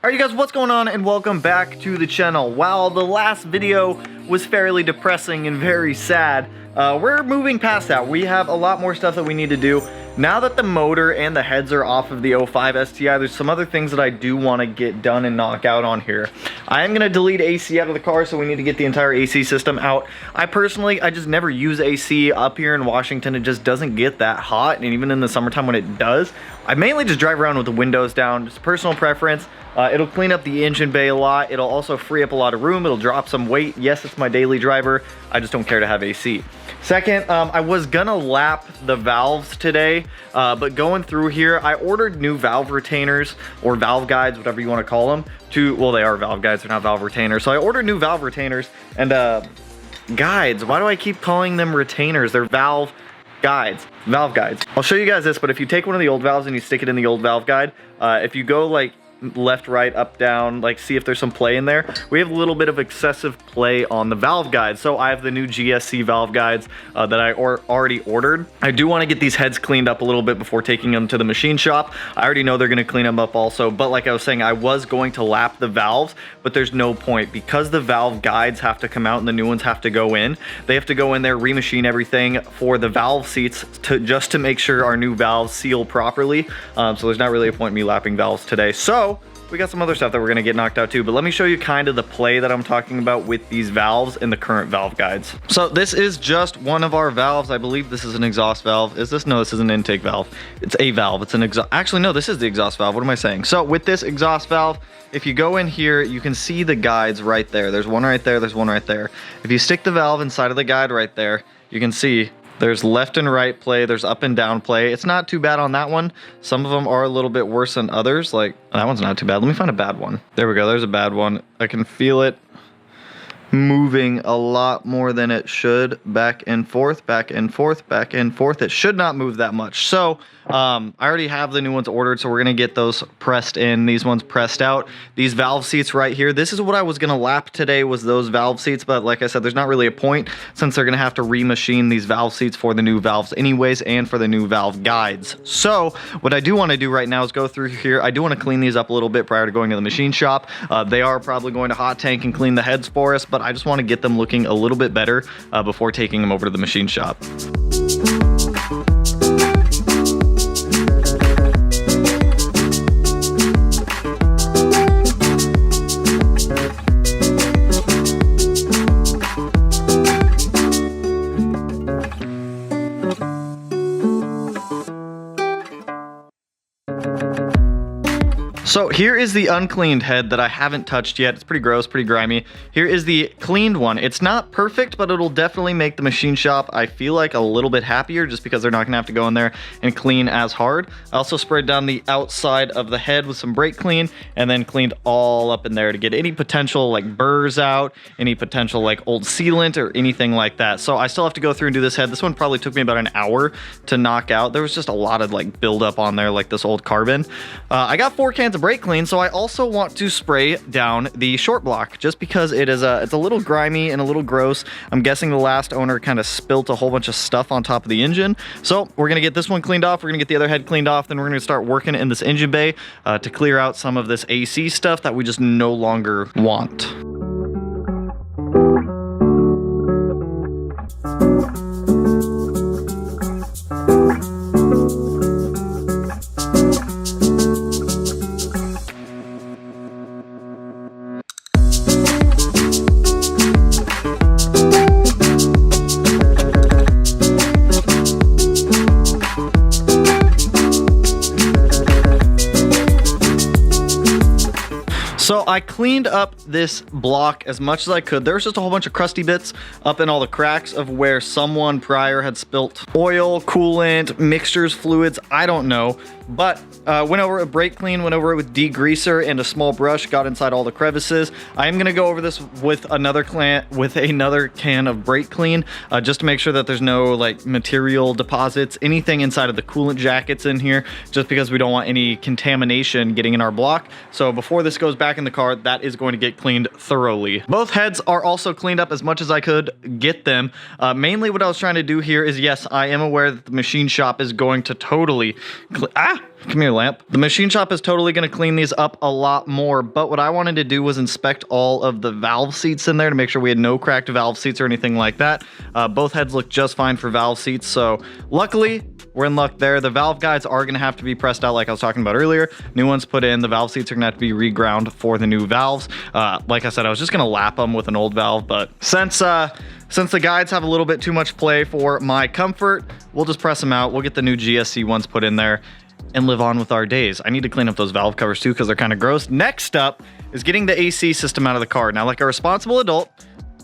Alright you guys, what's going on, and welcome back to the channel. While the last video was fairly depressing and very sad, we're moving past that. We have a lot more stuff that we need to do. Now that the motor and the heads are off of the 05 STi, there's some other things that I do want to get done and knock out on here. I am going to delete AC out of the car, so we need to get the entire AC system out. I just never use AC up here in Washington. It just doesn't get that hot, and even in the summertime when it does, I mainly just drive around with the windows down. Just personal preference. It'll clean up the engine bay a lot. It'll also free up a lot of room. It'll drop some weight. Yes, it's my daily driver. I just don't care to have AC. Second, I was gonna lap the valves today, but going through here, I ordered new valve retainers or valve guides, whatever you want to call them. Well, they are valve guides, they're not valve retainers. So I ordered new valve retainers and guides. Why do I keep calling them retainers? They're valve guides. Valve guides. I'll show you guys this, but if you take one of the old valves and you stick it in the old valve guide, if you go like left, right, up, down, like see if there's some play in there, we have a little bit of excessive play on the valve guides. So I have the new Gsc Valve Guides that I already ordered. I do want to get these heads cleaned up a little bit before taking them to the machine shop. I already know they're going to clean them up also, but like I was saying, I was going to lap the valves, but there's no point because the valve guides have to come out and the new ones have to go in. They have to go in there, remachine everything for the valve seats just to make sure our new valves seal properly. So there's not really a point in me lapping valves today. So we got some other stuff that we're going to get knocked out too, but let me show you kind of the play that I'm talking about with these valves and the current valve guides. So this is just one of our valves. I believe this is an exhaust valve. Is this? No, this is an intake valve. It's a valve. It's an exhaust. Actually, no, this is the exhaust valve. What am I saying? So with this exhaust valve, if you go in here, you can see the guides right there. There's one right there. There's one right there. If you stick the valve inside of the guide right there, you can see there's left and right play, there's up and down play. It's not too bad on that one. Some of them are a little bit worse than others. Like, that one's not too bad. Let me find a bad one. There we go, there's a bad one. I can feel it moving a lot more than it should. Back and forth, back and forth, back and forth. It should not move that much. So I already have the new ones ordered, so we're gonna get those pressed in, these ones pressed out. These valve seats right here, this is what I was gonna lap today, was those valve seats, but like I said, there's not really a point since they're gonna have to remachine these valve seats for the new valves anyways and for the new valve guides. So what I do want to do right now is go through here. I do want to clean these up a little bit prior to going to the machine shop. They are probably going to hot tank and clean the heads for us, but I just want to get them looking a little bit better before taking them over to the machine shop. So here is the uncleaned head that I haven't touched yet. It's pretty gross, pretty grimy. Here is the cleaned one. It's not perfect, but it'll definitely make the machine shop, I feel like, a little bit happier just because they're not gonna have to go in there and clean as hard. I also sprayed down the outside of the head with some brake clean and then cleaned all up in there to get any potential like burrs out, any potential like old sealant or anything like that. So I still have to go through and do this head. This one probably took me about an hour to knock out. There was just a lot of like buildup on there, like this old carbon. I got 4 cans of brake clean, so I also want to spray down the short block just because it's a little grimy and a little gross. I'm guessing the last owner kind of spilt a whole bunch of stuff on top of the engine. So we're gonna get this one cleaned off, we're gonna get the other head cleaned off, then we're gonna start working in this engine bay to clear out some of this AC stuff that we just no longer want. So I cleaned up this block as much as I could. There was just a whole bunch of crusty bits up in all the cracks of where someone prior had spilt oil, coolant, mixtures, fluids, I don't know. But went over it with brake clean, went over it with degreaser and a small brush, got inside all the crevices. I am gonna go over this with another can of brake clean, just to make sure that there's no like material deposits, anything inside of the coolant jackets in here, just because we don't want any contamination getting in our block. So before this goes back in the car, that is going to get cleaned thoroughly. Both heads are also cleaned up as much as I could get them. Mainly what I was trying to do here is, yes, I am aware that the machine shop is going to totally Come here, lamp. The machine shop is totally going to clean these up a lot more, but what I wanted to do was inspect all of the valve seats in there to make sure we had no cracked valve seats or anything like that. Both heads look just fine for valve seats, so luckily we're in luck there. The valve guides are going to have to be pressed out like I was talking about earlier. New ones put in. The valve seats are going to have to be reground for the new valves. Like I said, I was just going to lap them with an old valve, but since the guides have a little bit too much play for my comfort, we'll just press them out. We'll get the new GSC ones put in there and live on with our days. I need to clean up those valve covers too because they're kind of gross. Next up is getting the AC system out of the car. Now, like a responsible adult,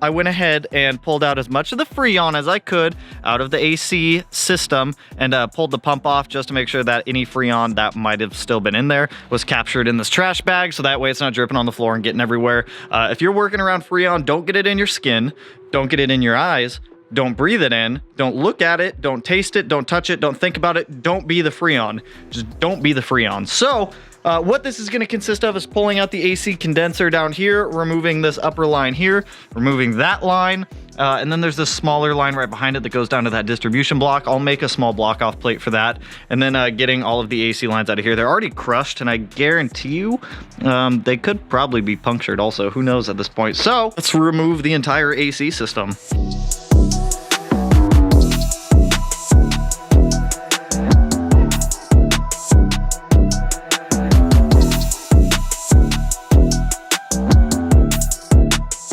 I went ahead and pulled out as much of the Freon as I could out of the AC system and pulled the pump off just to make sure that any Freon that might have still been in there was captured in this trash bag, so that way it's not dripping on the floor and getting everywhere. If you're working around Freon, don't get it in your skin, don't get it in your eyes, don't breathe it in, don't look at it, don't taste it, don't touch it, don't think about it, don't be the Freon. Just don't be the Freon. So what this is going to consist of is pulling out the AC condenser down here, removing this upper line here, removing that line, and then there's this smaller line right behind it that goes down to that distribution block. I'll make a small block off plate for that, and then getting all of the AC lines out of here. They're already crushed, and I guarantee you they could probably be punctured also. Who knows at this point? So let's remove the entire AC system.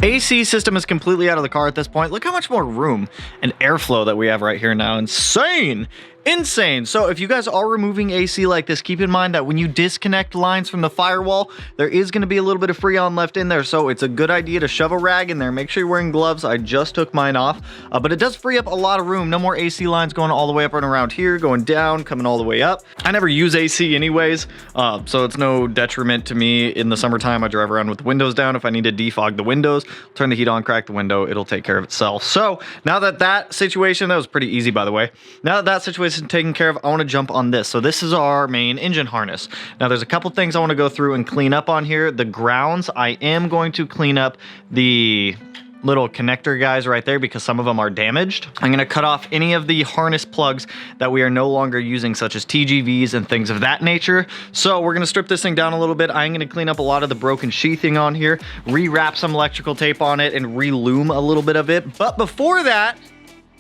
AC system is completely out of the car at this point. Look how much more room and airflow that we have right here now. Insane. Insane. So if you guys are removing AC like this, keep in mind that when you disconnect lines from the firewall, there is going to be a little bit of Freon left in there. So it's a good idea to shove a rag in there. Make sure you're wearing gloves. I just took mine off, but it does free up a lot of room. No more AC lines going all the way up and around here, going down, coming all the way up. I never use AC anyways, so it's no detriment to me. In the summertime, I drive around with the windows down. If I need to defog the windows, turn the heat on, crack the window, it'll take care of itself. So now that situation, that was pretty easy, by the way. Now that situation taken care of, I want to jump on this. So this is our main engine harness. Now there's a couple things I want to go through and clean up on here. The grounds, I am going to clean up the little connector guys right there because some of them are damaged. I'm going to cut off any of the harness plugs that we are no longer using, such as TGVs and things of that nature. So we're going to strip this thing down a little bit. I'm going to clean up a lot of the broken sheathing on here, rewrap some electrical tape on it, and re-loom a little bit of it. But before that,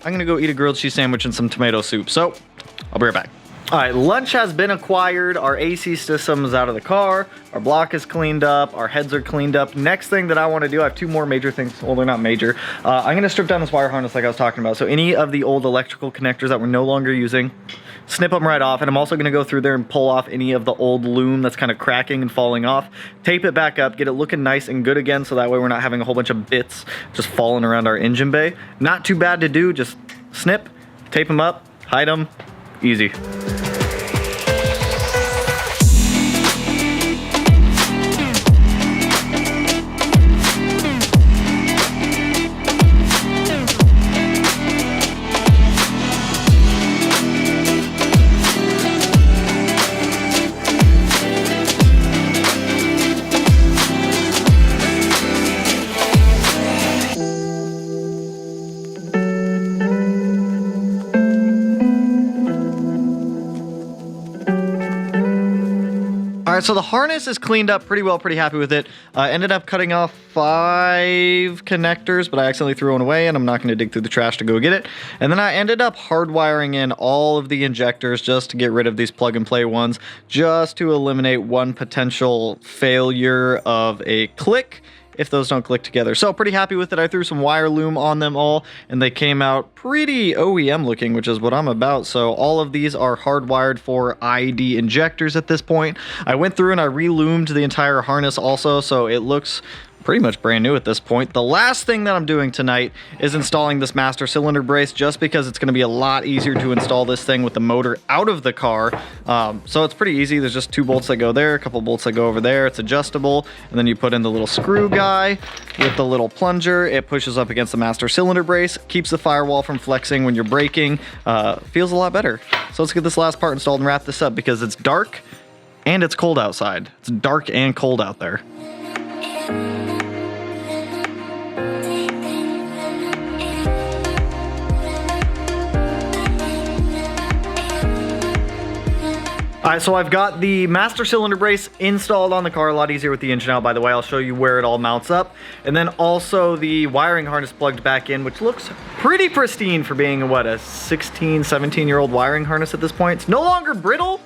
I'm gonna go eat a grilled cheese sandwich and some tomato soup. So I'll be right back. All right, lunch has been acquired. Our AC system is out of the car. Our block is cleaned up. Our heads are cleaned up. Next thing that I want to do, I have two more major things. Well, they're not major. I'm going to strip down this wire harness like I was talking about. So any of the old electrical connectors that we're no longer using, snip them right off. And I'm also going to go through there and pull off any of the old loom that's kind of cracking and falling off. Tape it back up, get it looking nice and good again, so that way we're not having a whole bunch of bits just falling around our engine bay. Not too bad to do. Just snip, tape them up, hide them. Easy. All right, so the harness is cleaned up pretty well, pretty happy with it. Ended up cutting off 5 connectors, but I accidentally threw one away, and I'm not going to dig through the trash to go get it. And then I ended up hardwiring in all of the injectors just to get rid of these plug-and-play ones, just to eliminate one potential failure of a click if those don't click together. So pretty happy with it. I threw some wire loom on them all, and they came out pretty OEM looking, which is what I'm about. So all of these are hardwired for ID injectors at this point. I went through and I re-loomed the entire harness also, so it looks pretty much brand new at this point. The last thing that I'm doing tonight is installing this master cylinder brace, just because it's going to be a lot easier to install this thing with the motor out of the car. So it's pretty easy. There's just 2 bolts that go there, a couple bolts that go over there. It's adjustable, and then you put in the little screw guy with the little plunger. It pushes up against the master cylinder brace, keeps the firewall from flexing when you're braking. Feels a lot better. So let's get this last part installed and wrap this up, because it's dark and it's cold outside. It's dark and cold out there. All right, so I've got the master cylinder brace installed on the car, a lot easier with the engine out, by the way. I'll show you where it all mounts up. And then also the wiring harness plugged back in, which looks pretty pristine for being, what, a 16, 17-year-old wiring harness at this point. It's no longer brittle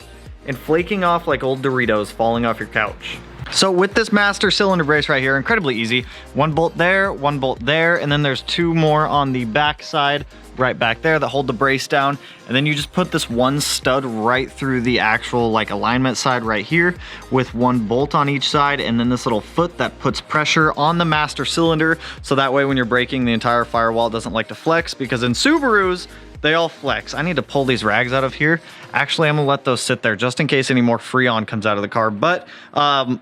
and flaking off like old Doritos falling off your couch. So with this master cylinder brace right here, incredibly easy. One bolt there, and then there's two more on the back side right back there that hold the brace down. And then you just put this one stud right through the actual like alignment side right here with one bolt on each side, and then this little foot that puts pressure on the master cylinder. So that way when you're braking, the entire firewall doesn't like to flex, because in Subarus, they all flex. I need to pull these rags out of here. Actually, I'm gonna let those sit there just in case any more Freon comes out of the car. But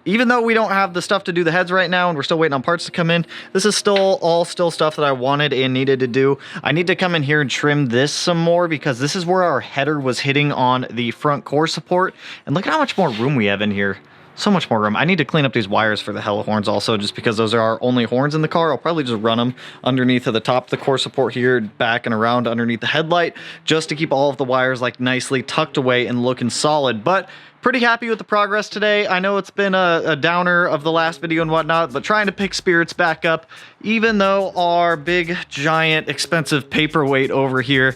even though we don't have the stuff to do the heads right now and we're still waiting on parts to come in, this is still stuff that I wanted and needed to do. I need to come in here and trim this some more, because this is where our header was hitting on the front core support. And look at how much more room we have in here. So much more room. I need to clean up these wires for the hella horns also, just because those are our only horns in the car. I'll probably just run them underneath of the top of the core support here, back and around underneath the headlight, just to keep all of the wires like nicely tucked away and looking solid. But pretty happy with the progress today. I know it's been a downer of the last video and whatnot, but trying to pick spirits back up, even though our big, giant, expensive paperweight over here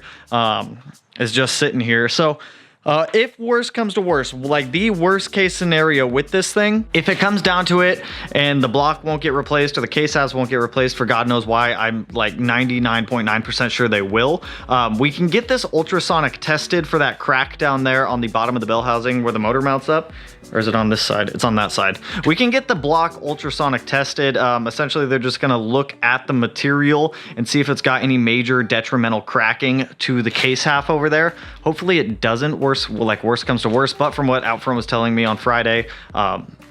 is just sitting here. So if worst comes to worst, like the worst case scenario with this thing, if it comes down to it and the block won't get replaced or the case halves won't get replaced for God knows why, I'm like 99.9% sure they will. We can get this ultrasonic tested for that crack down there on the bottom of the bell housing where the motor mounts up. Or is it on this side? It's on that side. We can get the block ultrasonic tested. Essentially, they're just gonna look at the material and see if it's got any major detrimental cracking to the case half over there. Hopefully it doesn't. Worst comes to worst, but from what Outfront was telling me on Friday,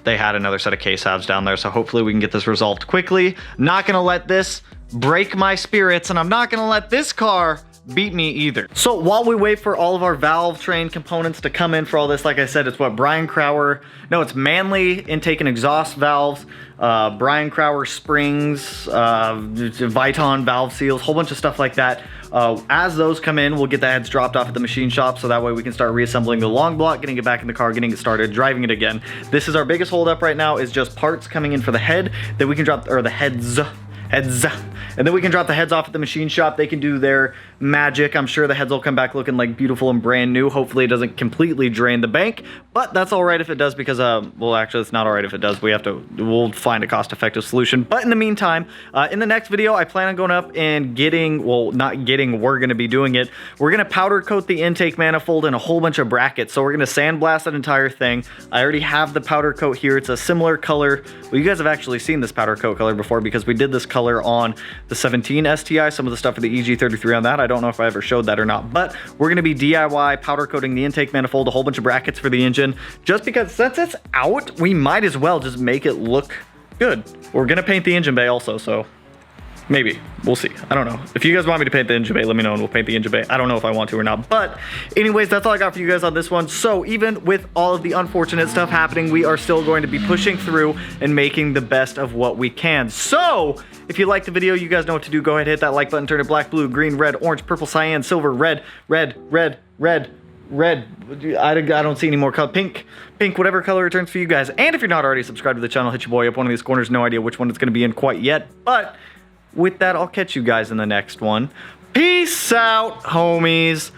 they had another set of case halves down there, so hopefully we can get this resolved quickly. Not gonna let this break my spirits, and I'm not gonna let this car beat me either. So while we wait for all of our valve train components to come in for all this, like I said, it's what it's Manley intake and exhaust valves, Brian Crower springs, Viton valve seals, whole bunch of stuff like that. As those come in, we'll get the heads dropped off at the machine shop, so that way we can start reassembling the long block, getting it back in the car, getting it started, driving it again. This is our biggest holdup right now, is just parts coming in for the head that we can drop, or the heads, and then we can drop the heads off at the machine shop. They can do their magic. I'm sure the heads will come back looking like beautiful and brand new. Hopefully it doesn't completely drain the bank, but that's all right if it does, because well, actually it's not all right if it does. We'll find a cost-effective solution. But in the meantime, in the next video, I plan on going up and we're gonna be doing it. We're gonna powder coat the intake manifold and a whole bunch of brackets. So we're gonna sandblast that entire thing. I already have the powder coat here. It's a similar color. Well, you guys have actually seen this powder coat color before, because we did this color on the 17 STi, some of the stuff for the EG33 on that. I don't know if I ever showed that or not, but we're gonna be DIY powder coating the intake manifold, a whole bunch of brackets for the engine, just because since it's out, we might as well just make it look good. We're gonna paint the engine bay also, so maybe. We'll see. I don't know. If you guys want me to paint the engine bay, let me know and we'll paint the engine bay. I don't know if I want to or not. But anyways, that's all I got for you guys on this one. So even with all of the unfortunate stuff happening, we are still going to be pushing through and making the best of what we can. So if you liked the video, you guys know what to do. Go ahead, hit that like button, turn it black, blue, green, red, orange, purple, cyan, silver, red. I don't see any more color. Pink, whatever color it turns for you guys. And if you're not already subscribed to the channel, hit your boy up one of these corners. No idea which one it's going to be in quite yet, but with that, I'll catch you guys in the next one. Peace out, homies.